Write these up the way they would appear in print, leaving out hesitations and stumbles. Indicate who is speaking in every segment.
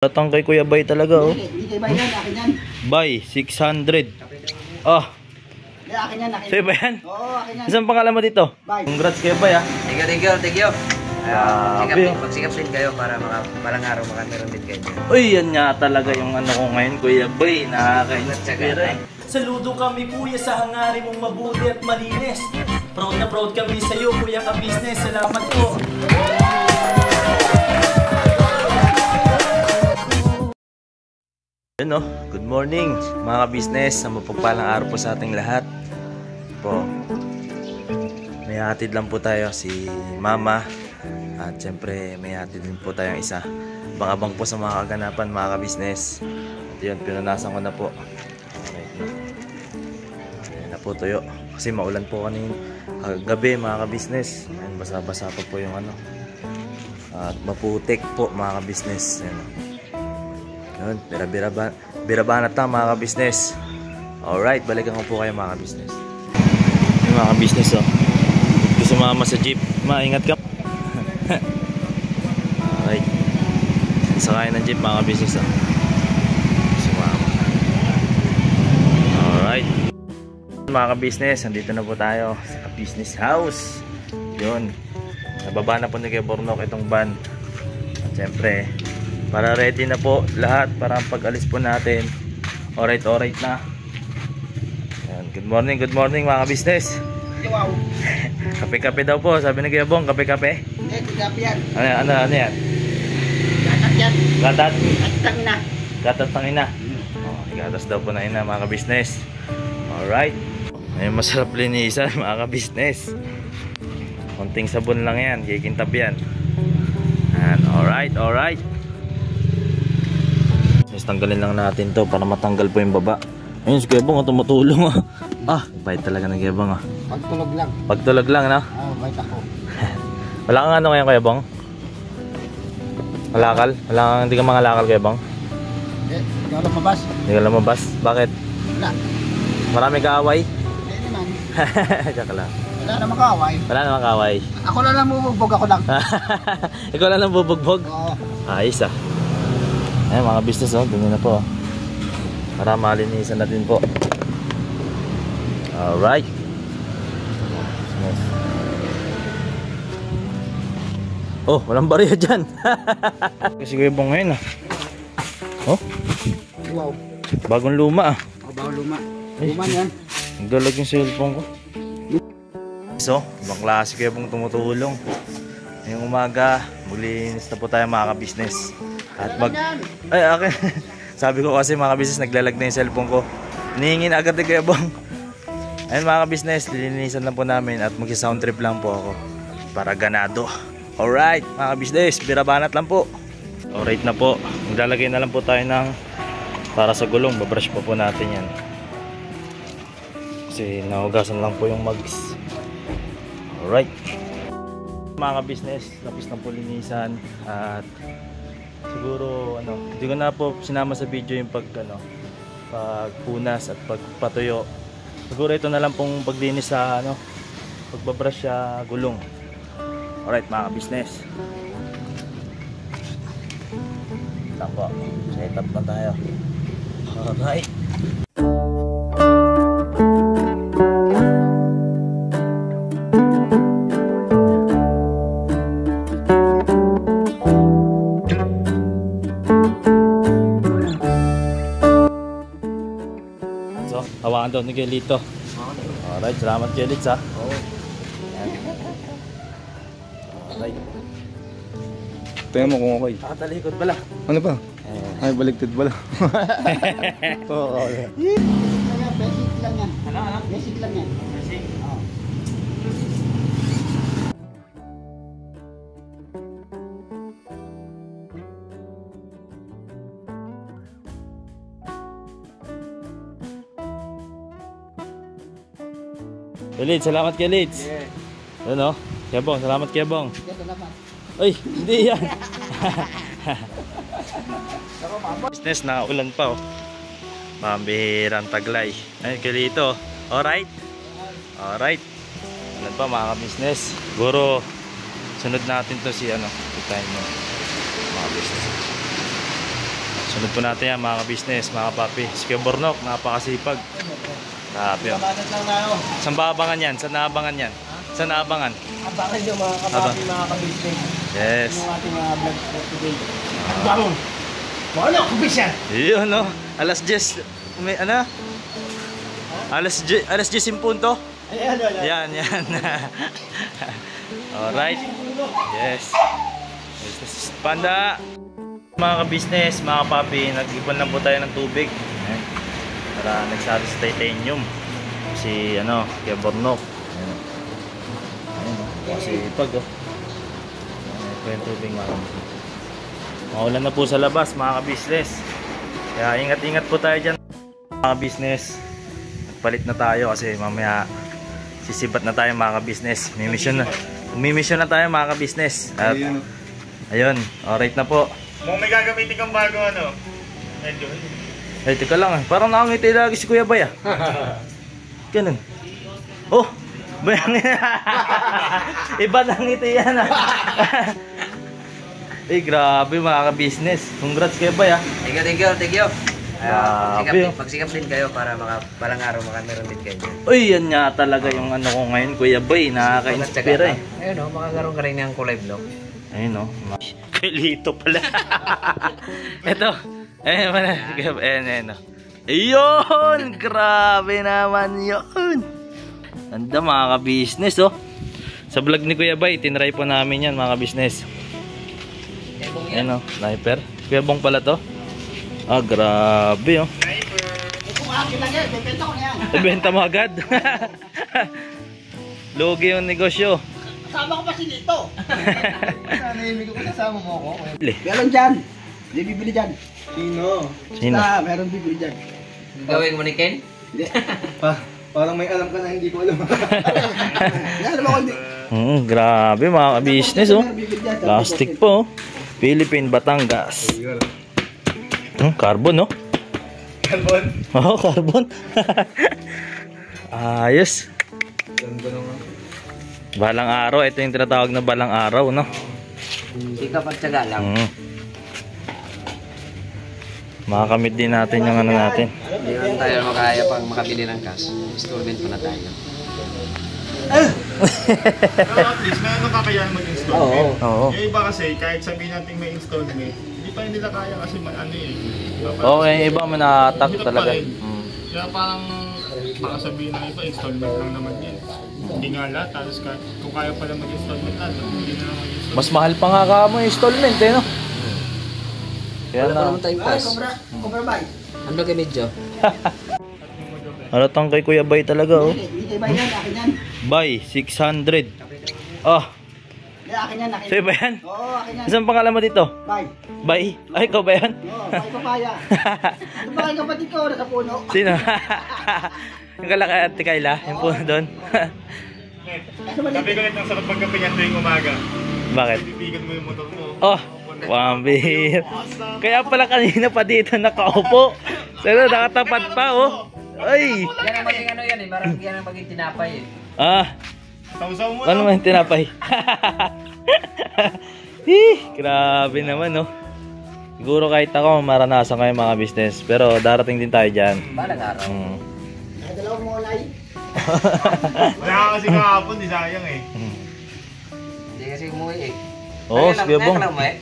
Speaker 1: Tatang kay Kuya Bay talaga, oh.
Speaker 2: Hindi kay Bay yan, akin yan.
Speaker 1: Bay, 600. Ah.
Speaker 2: Hindi, akin yan, akin yan.
Speaker 1: Sa'yo ba yan?
Speaker 2: Oo, akin yan.
Speaker 1: Isang pangalan mo dito?
Speaker 2: Bay.
Speaker 1: Congrats Kuya Bay, ah.
Speaker 3: Thank you.
Speaker 1: Magsikap
Speaker 3: din kayo para palang araw makamiron din kayo.
Speaker 1: Uy, yan nga talaga yung ano ko ngayon, Kuya Bay. Nakaka-inspire. Saludo kami, Kuya, sa hangarin mong mabuti at malinis. Proud na proud kami sa iyo, Kuya Ka-Business. Salamat po. Yun, no? Good morning mga ka-business. Ang mapagpalang araw po sa ating lahat po. May hatid lang po tayo si Mama. At syempre may hatid din po tayong isa. Abang-abang po sa mga kaganapan mga ka-business. At yun, pinunasan ko na po. Ayan na po tuyo. Kasi maulan po kanina gabi mga ka-business. Ayan, basa-basa pa po yung ano. At maputik po mga ka-business. Ayan. Yun, birabanat na mga ka-business. Alright, balikan ko po kayo mga ka-business. Yung mga ka-business, oh. Gusto sumama sa jeep. Maingat ka. Alright. Sakay ng jeep mga ka-business, oh. Sumama. Alright. Mga ka-business, andito na po tayo sa business house. Yun. Nababa na po ni Kuya Bornok itong van. At syempre, para ready na po lahat para pag-alis po natin. Alright na. Ayan, good morning mga ka-business.
Speaker 2: Wow.
Speaker 1: Kape-kape daw po, sabi ni Kuya Bong, kape-kape.
Speaker 2: Hindi kape yan.
Speaker 1: Ano yan?
Speaker 2: Gatat yan.
Speaker 1: Gatat?
Speaker 2: Gatat na.
Speaker 1: Gatat ng ina. Gatas daw po na ina mga ka-business. Alright. May masarap linisan mga ka-business. Konting sabon lang yan, kikintab yan. And alright. Tanggalin lang natin to para matanggal po yung baba. Ayun si Kuya Bong, tumutulong. Bait talaga ng Kuya Bong.
Speaker 2: Pagtulog lang.
Speaker 1: Pagtulog lang, no?
Speaker 2: Bait ako.
Speaker 1: Wala kang ano ngayon Kuya Bong? Malakal? Hindi ka mangalakal Kuya Bong?
Speaker 2: Hindi ka lumabas.
Speaker 1: Hindi ka lumabas? Bakit?
Speaker 2: Wala.
Speaker 1: Marami kaaway?
Speaker 2: Hindi naman.
Speaker 1: Tsaka lang.
Speaker 2: Wala namang kaaway.
Speaker 1: Wala namang kaaway.
Speaker 2: Ako lang bubugbog, ako lang.
Speaker 1: Ikaw lang ang bubugbog?
Speaker 2: Oo.
Speaker 1: Ayos ah. Ayan mga business, oh, dumi na po. Para malinisan natin po. Alright. Oh, walang bariya dyan. Kasi Kuya Bong ngayon ah. Oh,
Speaker 2: Wow.
Speaker 1: bagong luma ah.
Speaker 2: Bagong luma. Luma yan.
Speaker 1: Nagdalag yung cellphone ko. So, ibang klase Kuya Bong tumutulong. Ngayong umaga, maglinis na po tayo mga ka-business. At ay akin. Sabi ko kasi mga ka-business, naglalag na yung cellphone ko. Hinihingin agad ni Kuya Bong. Ayun mga ka-business, lilinisan lang po namin at magsi-sound trip lang po ako para ganado. Alright mga ka-business, birabanat lang po. Alright na po, maglalagay na lang po tayo ng para sa gulong, babrush pa po natin yan. Kasi nahugasan lang po yung mugs. Alright mga ka-business, tapos na po linisan. At siguro hindi ko na po sinama sa video yung pagpunas at pagpatuyo. Siguro ito na lang pong paglinis sa pagbabrush sa gulong. Alright mga ka-business. Lang po, set up na tayo. Alright. Hawakan daw ni Gelito. Alright, salamat Gelits ha. Alright.
Speaker 4: Tingnan mo kung okay.
Speaker 1: Talikod pala.
Speaker 4: Ano pa? Ay, baligtad pala. Oo.
Speaker 2: Basic lang yan. Basic lang yan.
Speaker 1: Basic?
Speaker 2: Oo.
Speaker 1: Gelits, salamat Gelits. Ano? Kuya Bong, salamat Kuya Bong.
Speaker 2: Salamat.
Speaker 1: Uy, hindi yan. Business na ulan pa oh. Mambihirang taglay. Ayun Gelito. Alright. Ulan pa mga ka-business. Siguro sunod natin to si ano, kita mo mga business. Sunod po natin yan mga ka-business, mga papi. Si Kuya Bornok, napakasipag. Grabe oh.
Speaker 2: Kabagat lang na ako.
Speaker 1: Saan ba abangan yan? Saan naabangan yan? Saan naabangan?
Speaker 2: Abangan nyo mga kapapi, mga kabisnes.
Speaker 1: Yes.
Speaker 2: Yung ating mga vlog for today. Ang bangon. Ano, kubis yan.
Speaker 1: Yun no. Alas 10. May ano? Alas 10 yung punto.
Speaker 2: Ayan.
Speaker 1: Yan. Alright. Yes. Business Panda. Mga ka-business, mga papi, nag-ipon lang po tayo ng tubig. Ayan. Para nagsali sa titanium. Si ano, Kuya Bornok. Ayan. Kasi pag oh. Ito yung tubig mga ka-business. Maulan na po sa labas mga ka-business. Kaya ingat-ingat po tayo dyan mga ka-business. Palit na tayo kasi mamaya sisibat na tayo mga ka-business. Umimission na tayo mga ka-business. At ayun, alright na po.
Speaker 5: Kung may gagamitin kang bago ano? Medyo.
Speaker 1: Ay, teka lang. Parang nakangiti lagi si Kuya Bay ah. Ganun. Oh! Bayang iba na ngiti yan ah. Eh, grabe mga ka-business. Congrats Kuya Bay ah.
Speaker 3: Thank you.
Speaker 1: Grabe.
Speaker 3: Magsikap din kayo para balang araw meron din kayo.
Speaker 1: Uy, yan nga talaga yung ano ko ngayon Kuya Bay. Nakaka-inspire eh.
Speaker 3: Ayun o, makakaroon ka rin ng kulay vlog.
Speaker 1: Ayun o. Lito pala. Ito. Ayun pala. Ayun. Ayun! Grabe naman yun. Ganda mga ka-business oh. Sa vlog ni Kuya Bay, tinry po namin yan mga ka-business. Ayun o. Sniper. Kuya Bong pala to. Ah, grabe oh.
Speaker 2: Kung akin lang yan, bibenta ko na yan.
Speaker 1: Ibenta mo agad. Lugi yung negosyo.
Speaker 2: Kasama ko pa si Lito.
Speaker 4: Nanahimik ko kasama mo ako.
Speaker 2: Meron dyan. Hindi bibili dyan.
Speaker 4: Sino?
Speaker 1: Sino?
Speaker 2: Meron bibili dyan.
Speaker 3: Gawin mo ni Ken?
Speaker 2: Hindi.
Speaker 4: Parang may alam ka na hindi ko alam.
Speaker 2: Yan, alam ako hindi.
Speaker 1: Grabe mga ka-business oh.
Speaker 2: Bibili dyan.
Speaker 1: Plastic po oh. Philippine Batangas. Carbon no?
Speaker 4: Carbon?
Speaker 1: Oo, carbon. Ayos.
Speaker 4: Ganda naman.
Speaker 1: Balang araw, ito yung tinatawag na balang araw no?
Speaker 3: Sikap at tsaga lang.
Speaker 1: Makakamit din natin yung ano natin.
Speaker 3: Hindi naman tayo makaya pang makabili ng cash. Installment pa na tayo.
Speaker 5: Pero at least may ano kakayahan mag-installment.
Speaker 1: Oo.
Speaker 5: Yung iba kasi kahit sabihin natin may installment, hindi pa nila kaya kasi ano eh.
Speaker 1: Okay, iba mo na-attack
Speaker 5: Hirap
Speaker 1: talaga.
Speaker 5: pa rin. Kaya parang baka sabihin ng iba, installment lang naman yan. Hindi nga lahat, tapos kung kaya pala mag-installment lahat, hindi na mag-installment.
Speaker 1: Mas mahal pa nga ka mo yung installment eh no? Kaya
Speaker 3: Wala pa
Speaker 1: na.
Speaker 3: naman tayong
Speaker 2: Ay,
Speaker 3: cash.
Speaker 2: Cobra Bay.
Speaker 3: Ano kay medyo?
Speaker 1: Halatang kay Kuya Bay talaga oh.
Speaker 2: Hindi ba yan? Akin yan.
Speaker 1: Bay, 600. Ah,
Speaker 2: Hindi, akin yan. Akin
Speaker 1: sa'yo ba yan?
Speaker 2: Oo, akin yan.
Speaker 1: Isang pangalan mo dito?
Speaker 2: Bay.
Speaker 1: Bay? Ay, ikaw ba yan?
Speaker 2: Oo, Bay papaya. Ano ba kayo kapatid ko? Nasa puno.
Speaker 1: Sino? Yung kalaki at Kayla, yung puno doon.
Speaker 2: Ano ba
Speaker 5: Sabi ko lang sarap magkape niyan tuwing umaga.
Speaker 1: Bakit?
Speaker 5: Bibigan mo yung motor mo.
Speaker 1: Oh, wambir. Kaya pala kanina pa dito nakaupo. Pero nakatapat pa oh. Ay!
Speaker 3: Yan ang maging ano yan eh. Marang yan ang maging tinapay eh.
Speaker 1: Ah,
Speaker 5: Sausaw mo
Speaker 1: ano man tinapay? Grabe naman no. Siguro kahit ako maranasan ko yung mga business. Pero darating din tayo dyan.
Speaker 3: Balang araw.
Speaker 2: Dalawang molay.
Speaker 5: Wala ka kasi kahapon, di sayang eh.
Speaker 3: Hindi kasi umuwi eh.
Speaker 1: Oo, si Kuya Bong.
Speaker 3: Ngayon ka lang umuwi?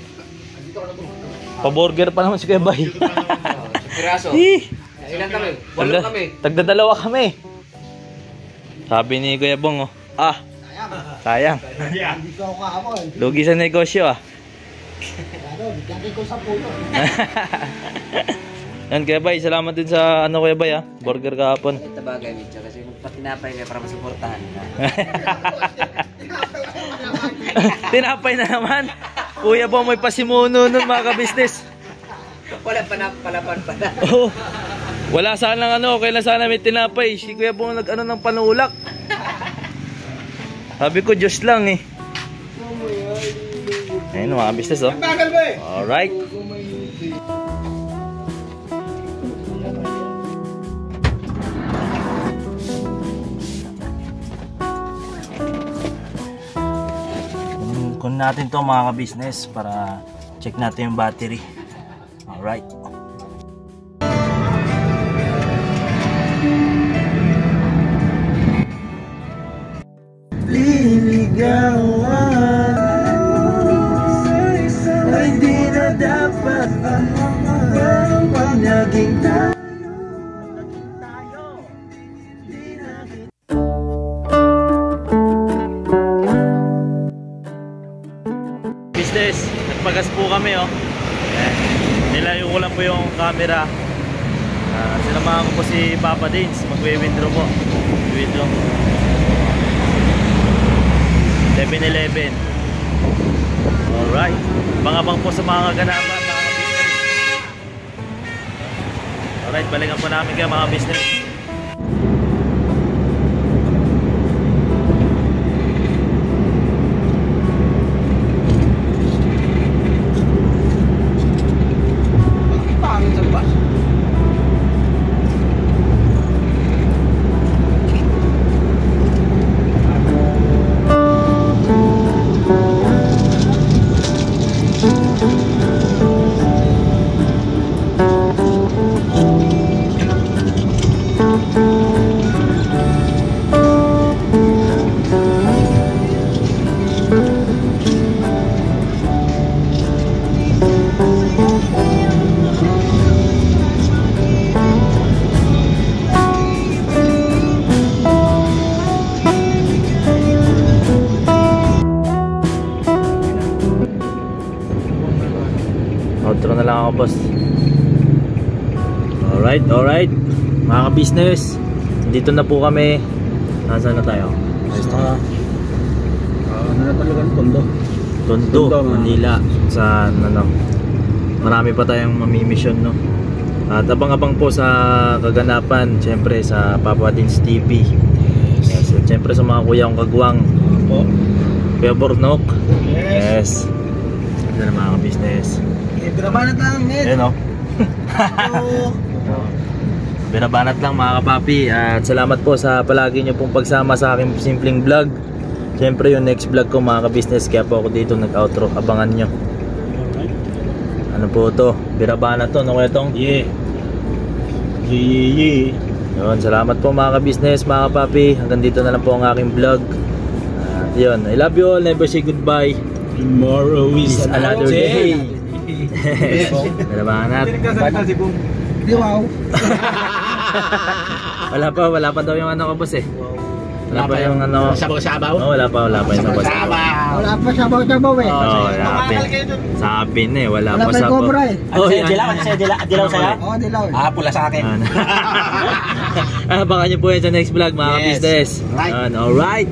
Speaker 1: Pa-burger pa naman si Kuya Bay.
Speaker 3: Piraso. Ilan kami? Walo kami.
Speaker 1: Tagdadalawa kami. Sabi ni Kuya Bong oh. Ah, sayang.
Speaker 2: Hindi ko ako kahapon.
Speaker 1: Lugi sa negosyo ah.
Speaker 2: Ano, bigyan ko sa puno.
Speaker 1: Yan Kuya Bay, salamat din sa ano Kuya Bay ah. Burger kahapon.
Speaker 3: Ito bagay medyo kasi patinapay kayo para masuportahan ka.
Speaker 1: Tinapay na naman. Kuya Bong may pasimuno nun mga ka-business.
Speaker 3: Wala pa na palapan pa na.
Speaker 1: Oh, wala sanang ano, kailan sana may tinapay. Si Kuya Bong nag-ano ng panulak. Sabi ko, Diyos lang eh. Ayun mga business oh.
Speaker 2: Bagal mo eh.
Speaker 1: Alright. Kunin natin to mga ka-business para check natin yung battery. Alright. kami, oh. Ayan. Nilayo ko lang po yung camera. Sinamahan ko po si Papa Dins. Magwe-withdraw po. Withdraw. 7-Eleven. Alright. Abang-abang po sa mga kaganapan, mga business. Alright, balikan po namin kayo mga business.
Speaker 2: Pangit sa bus.
Speaker 1: Outro na lang ako, boss. Alright. Mga ka-business, dito na po kami. Nasaan na tayo?
Speaker 4: Ano na talaga ang Tondo?
Speaker 1: Tondo, Manila. Sa ano, marami pa tayong mamimission, no? At abang-abang po sa kaganapan, syempre sa Papa Dins TV. Yes. At syempre sa mga kuya kong kagwang. Kuya Bornok. Yes. Ito na mga ka-business.
Speaker 2: Binabanat lang, Ned.
Speaker 1: Ayun, oh. Binabanat lang mga kapapi. At salamat po sa palagi nyo pong pagsama sa aking simpleng vlog. Siyempre yung next vlog ko mga ka-business, kaya po ako dito nag-outro. Abangan nyo. Ano po to? Binabanat to, no kuya Tong?
Speaker 4: Yeah.
Speaker 1: Yun, salamat po mga ka-business, mga kapapi. Hanggang dito na lang po ang aking vlog. At yun, I love you all. Never say goodbye.
Speaker 4: Tomorrow is
Speaker 1: Another day. Binabanat.
Speaker 2: Di wow.
Speaker 1: Wala pa daw yung ano ko, boss eh. Wala pa yung ano.
Speaker 2: Sabaw-sabaw?
Speaker 1: Oh, wala pa yung boss.
Speaker 2: Wala pa sabaw-sabaw eh.
Speaker 1: Oh, sabi na eh, wala pa
Speaker 2: Wala pa yung cobra eh.
Speaker 1: Oh, yan.
Speaker 2: Dilaw sa'yo? Oo, dilaw eh.
Speaker 3: Pula sa akin.
Speaker 1: Baka nyo po yun sa next vlog mga
Speaker 3: Yes.
Speaker 1: business.
Speaker 3: Alright.
Speaker 1: Alright.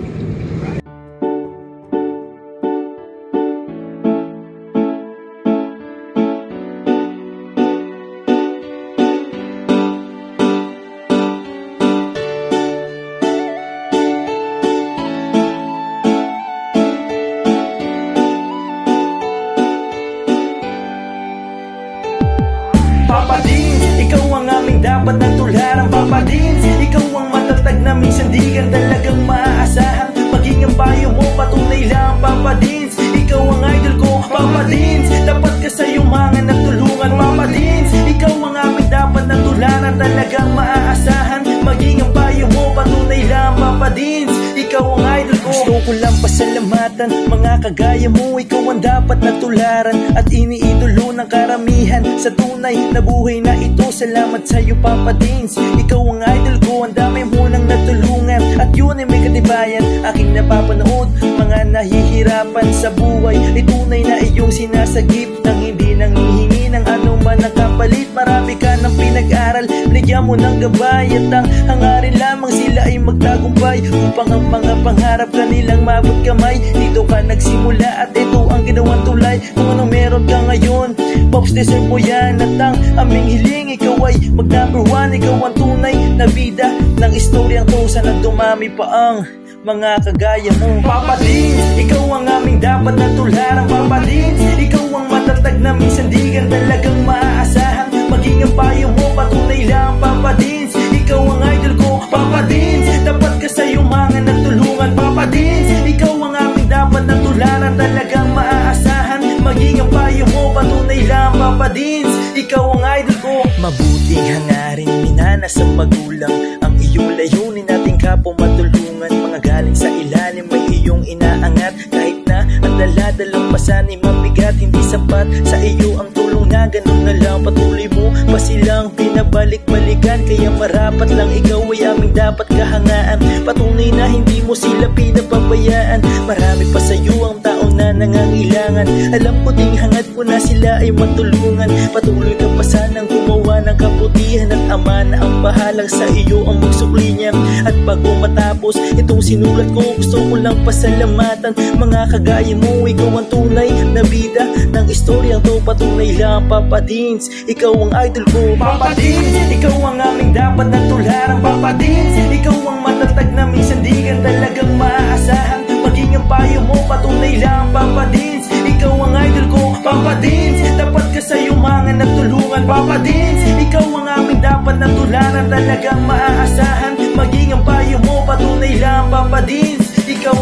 Speaker 6: Papa Dins, ikaw ang aming dapat na tularan. Papa Dins, ikaw ang matatag na minsan di ka talagang maaasahan. Maging ang payo mo, patunay lang Papa Dins, ikaw ang idol ko Papa Dins, dapat ka sa yumangan na tulungan Papa Dins, ikaw ang aming dapat na tularan. Talagang maaasahan. Maging ang payo mo, patunay lang Papa Dins, ikaw ang idol ko. Gusto ko lang pasalamatan mga kagaya mo. Ikaw ang dapat na tularan at iniidolo ng karamihan sa tunay na buhay na ito. Salamat sa'yo Papa Dins, ikaw ang idol ko. Ang dami mo nang natulungan at yun ay may katibayan. Aking napapanood mga nahihirapan sa buhay, ay tunay na iyong sinasagip nang hindi nanghihingi ng anuman ang kapalit. Marami ka ng pinag-aral, binigyan mo ng gabay at ang hangarin lamang sila ay magtagumpay upang ang mga pangarap kanilang mabot kamay. Dito ka nagsimula at ito ang ginawang tulay. Kung ano meron ka ngayon, Pops, deserve mo yan. At ang aming hiling, ikaw ay mag number 1. Ikaw ang tunay na bida ng istoryang to. Sana dumami pa ang mga kagaya mo Papa Dins, ikaw ang aming dapat na tularan Papa Dins, ikaw ang matatag na minsan di ka talagang maaasahan. Maging ang payo mo, patunay lang Papa Dins, ikaw ang idol ko Papa Dins, dapat ka sa yumangan na tulungan Papa Dins, ikaw ang aming dapat na tularan. Talagang maaasahan. Maging ang payo mo, patunay lang Papa Dins, ikaw ang idol ko. Mabuting hangarin, minana sa magulang, ang iyong layunin nating kapwa matulungan. Mga galing sa ilalim may iyong inaangat, kahit na ang daladalang pasan ay mabigat. Hindi sapat sa iyo ang tulong na ganun na lang. Patuloy mo pa silang pinabalik-balikan, kaya marapat lang ikaw ay aming dapat kahangaan. Patunay na hindi mo sila pinapabayaan. Marami pa sa iyo ang tao na na nangangailangan. Alam ko ding hangad mo na sila ay matulungan. Patuloy ka pa sanang gumawa ng kabutihan, at Ama na ang bahalang sa iyo ang magsukli niya. At bago matapos itong sinulat ko, gusto ko lang pasalamatan mga kagaya mo. Ikaw ang tunay na bida ng istoryang to, patunay lang Papa Dins. Ikaw ang idol ko, Papa Dins. Ikaw ang aming dapat na tularan, Papa Dins. Ikaw ang matatag na minsan di ka talagang maaasahan. Maging ang payo mo, patunay lang Papa Dins. Ikaw ang idol ko, Papa Dins. Dapat ka sa yumangan at tulungan, Papa Dins. Ikaw ang aming dapat na tularan, talagang maaasahan. Maging ang payo mo, patunay lang Papa Dins. Ikaw